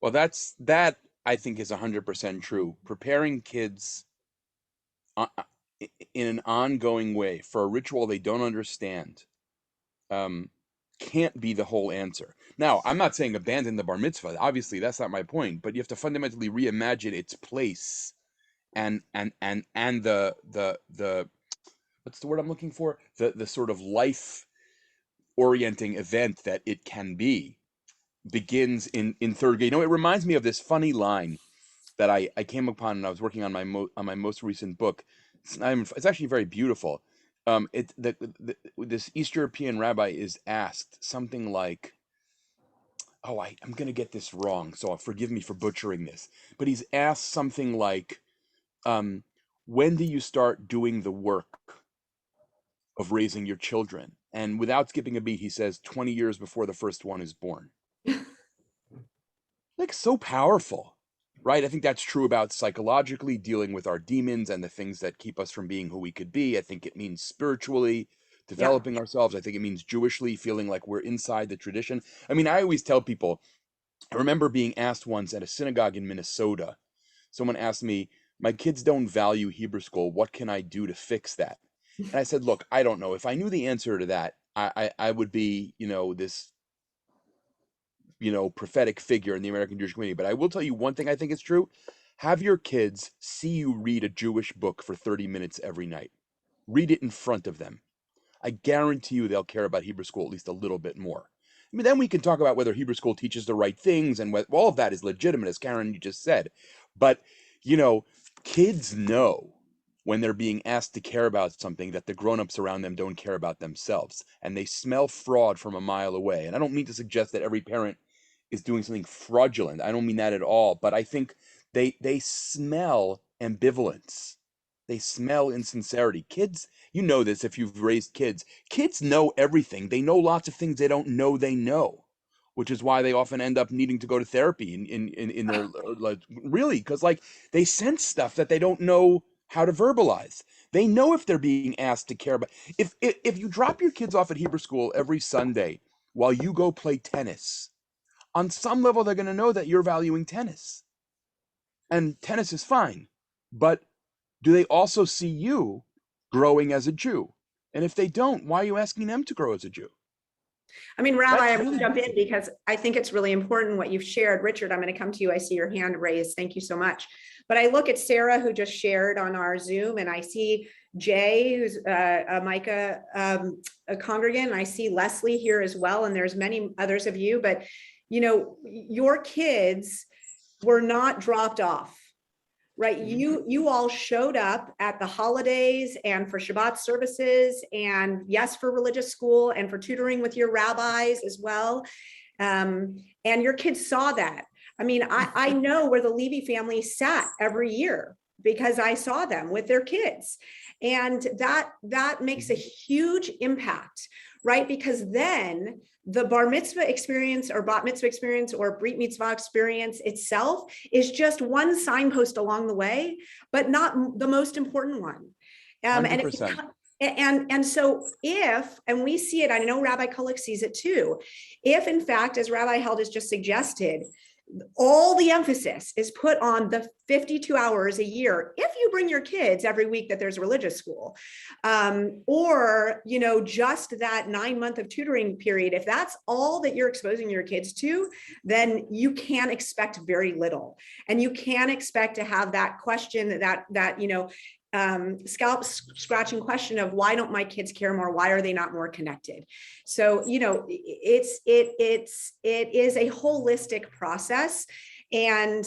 Well, that I think is 100% true. Preparing kids in an ongoing way for a ritual they don't understand can't be the whole answer. Now, I'm not saying abandon the bar mitzvah. Obviously, that's not my point. But you have to fundamentally reimagine its place and the what's the word I'm looking for? The sort of life orienting event that it can be begins in third grade. It reminds me of this funny line that I came upon when I was working on my most recent book. It's actually very beautiful. This East European rabbi is asked something like, oh, I'm going to get this wrong, so forgive me for butchering this, but he's asked something like, when do you start doing the work of raising your children? And without skipping a beat, he says 20 years before the first one is born. Like, so powerful, right? I think that's true about psychologically dealing with our demons and the things that keep us from being who we could be. I think it means spiritually developing ourselves. I think it means Jewishly feeling like we're inside the tradition. I mean, I always tell people, I remember being asked once at a synagogue in Minnesota, someone asked me, my kids don't value Hebrew school. What can I do to fix that? And I said, look, I don't know. If I knew the answer to that, I would be, this, prophetic figure in the American Jewish community. But I will tell you one thing I think is true. Have your kids see you read a Jewish book for 30 minutes every night. Read it in front of them. I guarantee you they'll care about Hebrew school at least a little bit more. I mean, then we can talk about whether Hebrew school teaches the right things, and all of that is legitimate, as Karen, you just said. But, kids know when they're being asked to care about something that the grown-ups around them don't care about themselves. And they smell fraud from a mile away. And I don't mean to suggest that every parent is doing something fraudulent. I don't mean that at all. But I think they smell ambivalence. They smell insincerity. Kids, you know this if you've raised kids. Kids know everything. They know lots of things they don't know they know. which is why they often end up needing to go to therapy in their like, really, because like they sense stuff that they don't know how to verbalize. They know if they're being asked to care about. If you drop your kids off at Hebrew school every Sunday while you go play tennis, on some level they're going to know that you're valuing tennis, and tennis is fine. But do they also see you growing as a Jew? And if they don't, why are you asking them to grow as a Jew? I mean, Rabbi, That's I'm going really to jump in basic. because I think it's really important what you've shared. Richard, I'm going to come to you. I see your hand raised. Thank you so much. But I look at Sarah, who just shared on our Zoom, and I see Jay, who's a Micah a congregant. I see Leslie here as well, and there's many others of you. But, you know, your kids were not dropped off. Right, you all showed up at the holidays and for Shabbat services, and yes, for religious school and for tutoring with your rabbis as well. And your kids saw that. I mean, I know where the Levy family sat every year because I saw them with their kids, and that makes a huge impact, right? Because then the bar mitzvah experience or bat mitzvah experience or brit mitzvah experience itself is just one signpost along the way, but not the most important one. And 100%. and so if, and we see it, I know Rabbi Kulik sees it too, if in fact, as Rabbi Held has just suggested, all the emphasis is put on the 52 hours a year if you bring your kids every week that there's a religious school, or you know, just that 9 month of tutoring period, if that's all that you're exposing your kids to, then you can expect very little, and you can expect to have that question, that you know, scalp scratching question of why don't my kids care more? Why are they not more connected? So, you know, it is a holistic process, and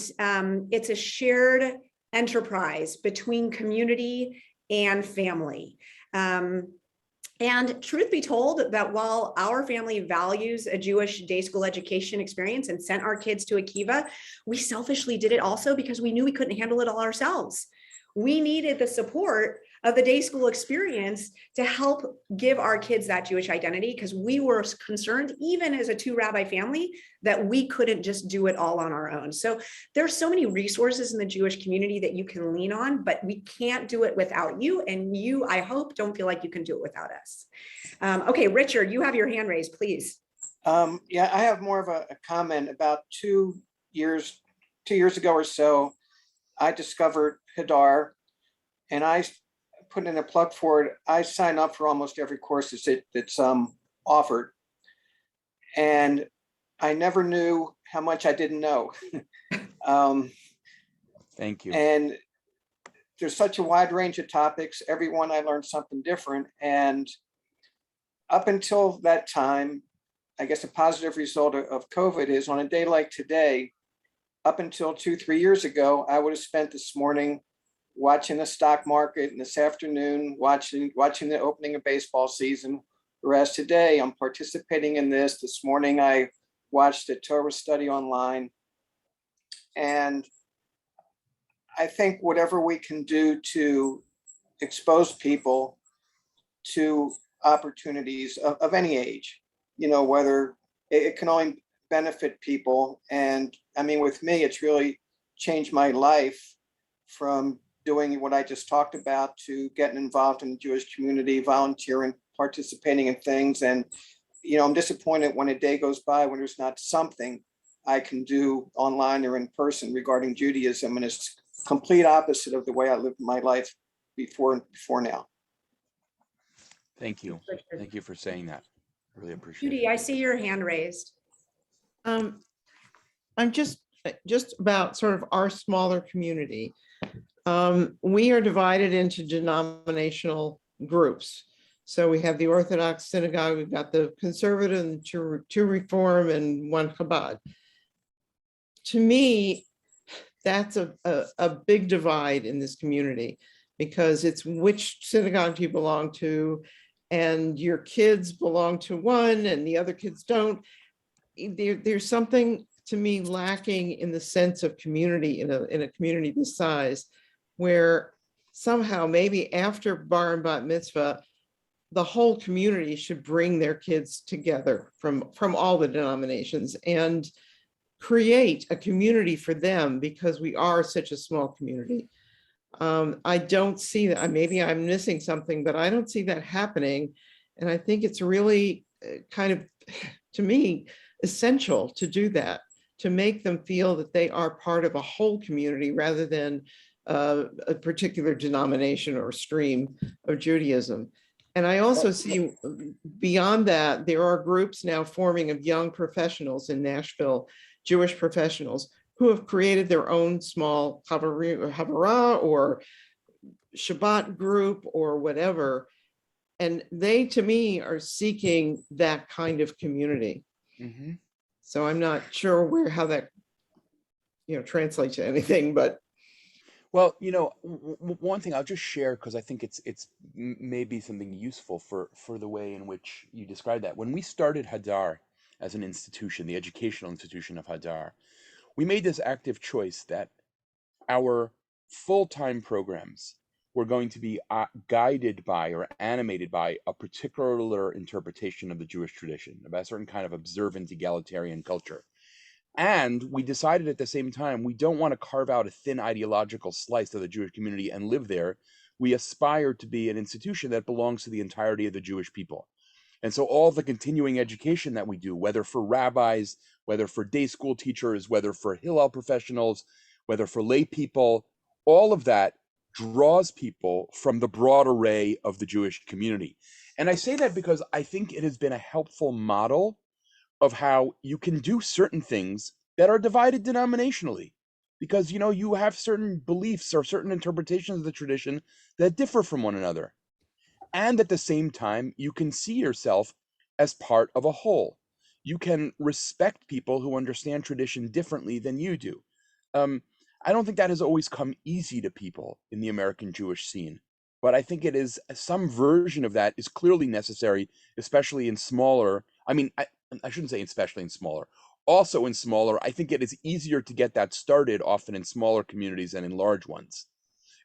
it's a shared enterprise between community and family. And truth be told, that while our family values a Jewish day school education experience and sent our kids to Akiva, we selfishly did it also because we knew we couldn't handle it all ourselves. We needed the support of the day school experience to help give our kids that Jewish identity, because we were concerned, even as a 2-rabbi family, that we couldn't just do it all on our own. So there's so many resources in the Jewish community that you can lean on, but we can't do it without you. And you, I hope, don't feel like you can do it without us. Okay, Richard, you have your hand raised, please. Yeah, I have more of a comment. About 2 years ago or so, I discovered Hadar, and I put in a plug for it. I sign up for almost every course that's offered, and I never knew how much I didn't know. Thank you. And there's such a wide range of topics. Every one I learned something different, and up until that time, I guess a positive result of COVID is on a day like today, up until 2-3 years ago, I would have spent this morning watching the stock market and this afternoon watching the opening of baseball season. Whereas today I'm participating in this. This morning I watched a Torah study online. And I think whatever we can do to expose people to opportunities of any age, you know, whether it can only benefit people. And I mean, with me, it's really changed my life from doing what I just talked about to getting involved in the Jewish community, volunteering, participating in things. And, you know, I'm disappointed when a day goes by when there's not something I can do online or in person regarding Judaism. And it's complete opposite of the way I lived my life before now. Thank you. Thank you for saying that. I really appreciate Judy, it. I see your hand raised. I'm just about sort of our smaller community. We are divided into denominational groups. So we have the Orthodox synagogue, we've got the conservative and two Reform and one Chabad. To me, that's a big divide in this community, because it's which synagogue do you belong to, and your kids belong to one and the other kids don't. There's something to me lacking in the sense of community in a community this size, where somehow maybe after bar and bat mitzvah, the whole community should bring their kids together from all the denominations and create a community for them, because we are such a small community. I don't see that. Maybe I'm missing something, but I don't see that happening. And I think it's really kind of, to me, essential to do that, to make them feel that they are part of a whole community rather than a particular denomination or stream of Judaism. And I also see beyond that, there are groups now forming of young professionals in Nashville, Jewish professionals, who have created their own small Havara or Shabbat group or whatever. And they, to me, are seeking that kind of community. Mhm. So I'm not sure how that, translates to anything, but. Well, one thing I'll just share, because I think it's maybe something useful for the way in which you describe that. When we started Hadar as an institution, the educational institution of Hadar, we made this active choice that our full-time programs were going to be guided by or animated by a particular interpretation of the Jewish tradition, of a certain kind of observant egalitarian culture. And we decided at the same time, we don't want to carve out a thin ideological slice of the Jewish community and live there. We aspire to be an institution that belongs to the entirety of the Jewish people. And so all the continuing education that we do, whether for rabbis, whether for day school teachers, whether for Hillel professionals, whether for lay people, all of that draws people from the broad array of the Jewish community. And I say that because I think it has been a helpful model of how you can do certain things that are divided denominationally, because you have certain beliefs or certain interpretations of the tradition that differ from one another, and at the same time you can see yourself as part of a whole. You can respect people who understand tradition differently than you do. I don't think that has always come easy to people in the American Jewish scene, but I think it is some version of that is clearly necessary, especially in smaller. I shouldn't say especially in smaller. Also in smaller, I think it is easier to get that started often in smaller communities than in large ones.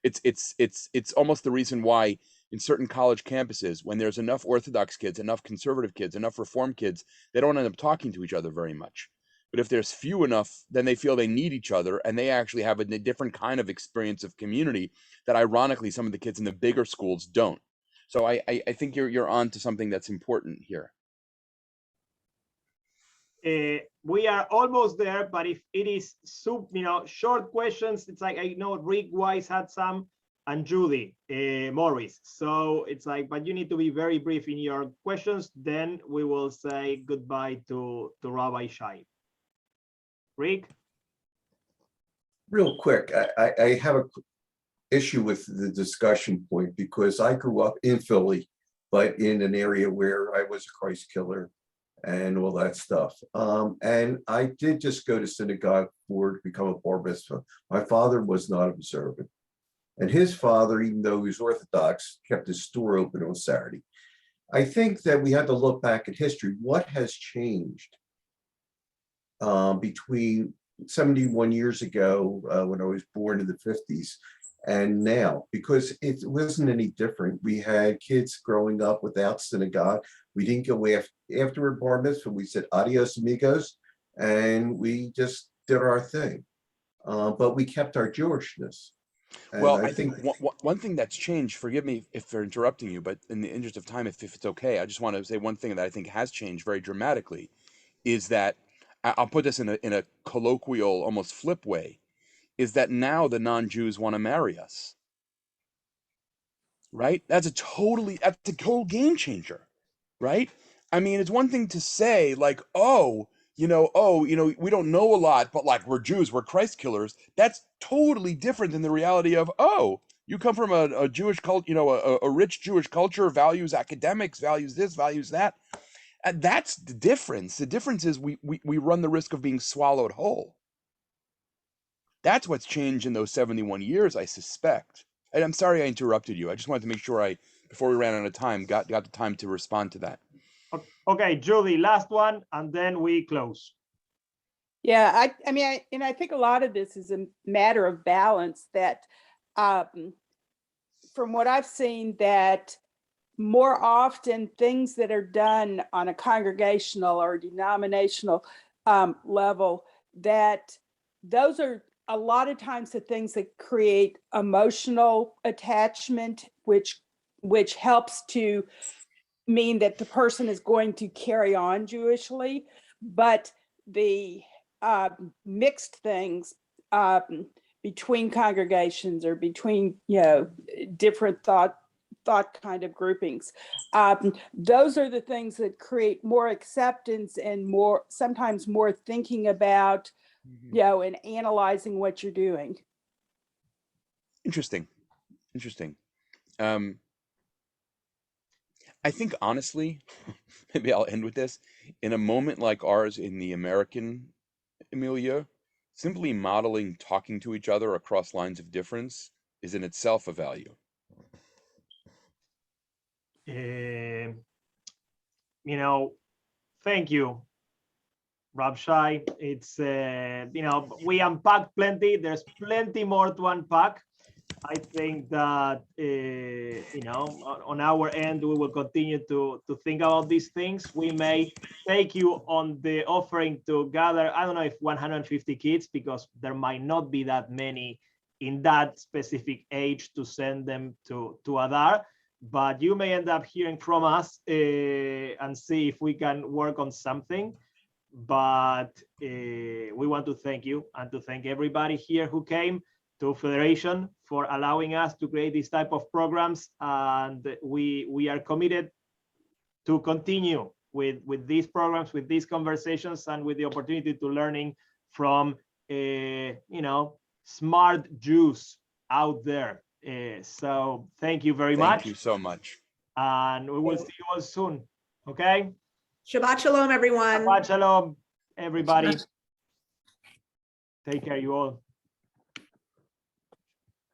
It's almost the reason why in certain college campuses, when there's enough Orthodox kids, enough conservative kids, enough Reform kids, they don't end up talking to each other very much. But if there's few enough, then they feel they need each other, and they actually have a different kind of experience of community that ironically some of the kids in the bigger schools don't. So I think you're on to something that's important here. We are almost there, but if it is short questions, it's like I know Rick Wise had some, and Judy Morris. So it's like, but you need to be very brief in your questions. Then we will say goodbye to Rabbi Shai. Rick? Real quick, I have a issue with the discussion point, because I grew up in Philly, but in an area where I was a Christ killer and all that stuff. And I did just go to synagogue to become a bar mitzvah. My father was not observant. And his father, even though he was Orthodox, kept his store open on Saturday. I think that we have to look back at history. What has changed between 71 years ago, when I was born in the 50s, and now? Because it wasn't any different. We had kids growing up without synagogue. We didn't go after bar mitzvah. We said adios amigos, and we just did our thing. But we kept our Jewishness. And well, I think one thing that's changed, forgive me if they're interrupting you, but in the interest of time, if it's okay, I just want to say one thing that I think has changed very dramatically is that, I'll put this in a colloquial, almost flip way, is that now the non-Jews want to marry us. Right? That's a total game changer. Right? I mean, it's one thing to say like, we don't know a lot, but like we're Jews, we're Christ killers. That's totally different than the reality of, you come from a Jewish culture, a rich Jewish culture, values academics, values this, values that. And that's the difference. The difference is we run the risk of being swallowed whole. That's what's changed in those 71 years, I suspect. And I'm sorry I interrupted you. I just wanted to make sure before we ran out of time, got the time to respond to that. Okay, Judy, last one, and then we close. Yeah, I think a lot of this is a matter of balance, that from what I've seen, that more often things that are done on a congregational or denominational level, that those are a lot of times the things that create emotional attachment, which helps to mean that the person is going to carry on Jewishly. But the mixed things between congregations or between, different thought kind of groupings, those are the things that create more acceptance and sometimes more thinking about, and analyzing what you're doing. Interesting. I think honestly, maybe I'll end with this. In a moment like ours in the American milieu, simply modeling talking to each other across lines of difference is in itself a value. Thank you, Rabshai. It's, we unpacked plenty. There's plenty more to unpack. I think that, on our end, we will continue to think about these things. We may take you on the offering to gather, I don't know if 150 kids, because there might not be that many in that specific age to send them to Adar. But you may end up hearing from us and see if we can work on something. But we want to thank you and to thank everybody here who came to Federation for allowing us to create this type of programs. And we are committed to continue with these programs, with these conversations, and with the opportunity to learning from, smart Jews out there. So thank you very much. Thank you so much. And we will see you all soon. Okay? Shabbat shalom, everyone. Shabbat shalom, everybody. Take care, you all.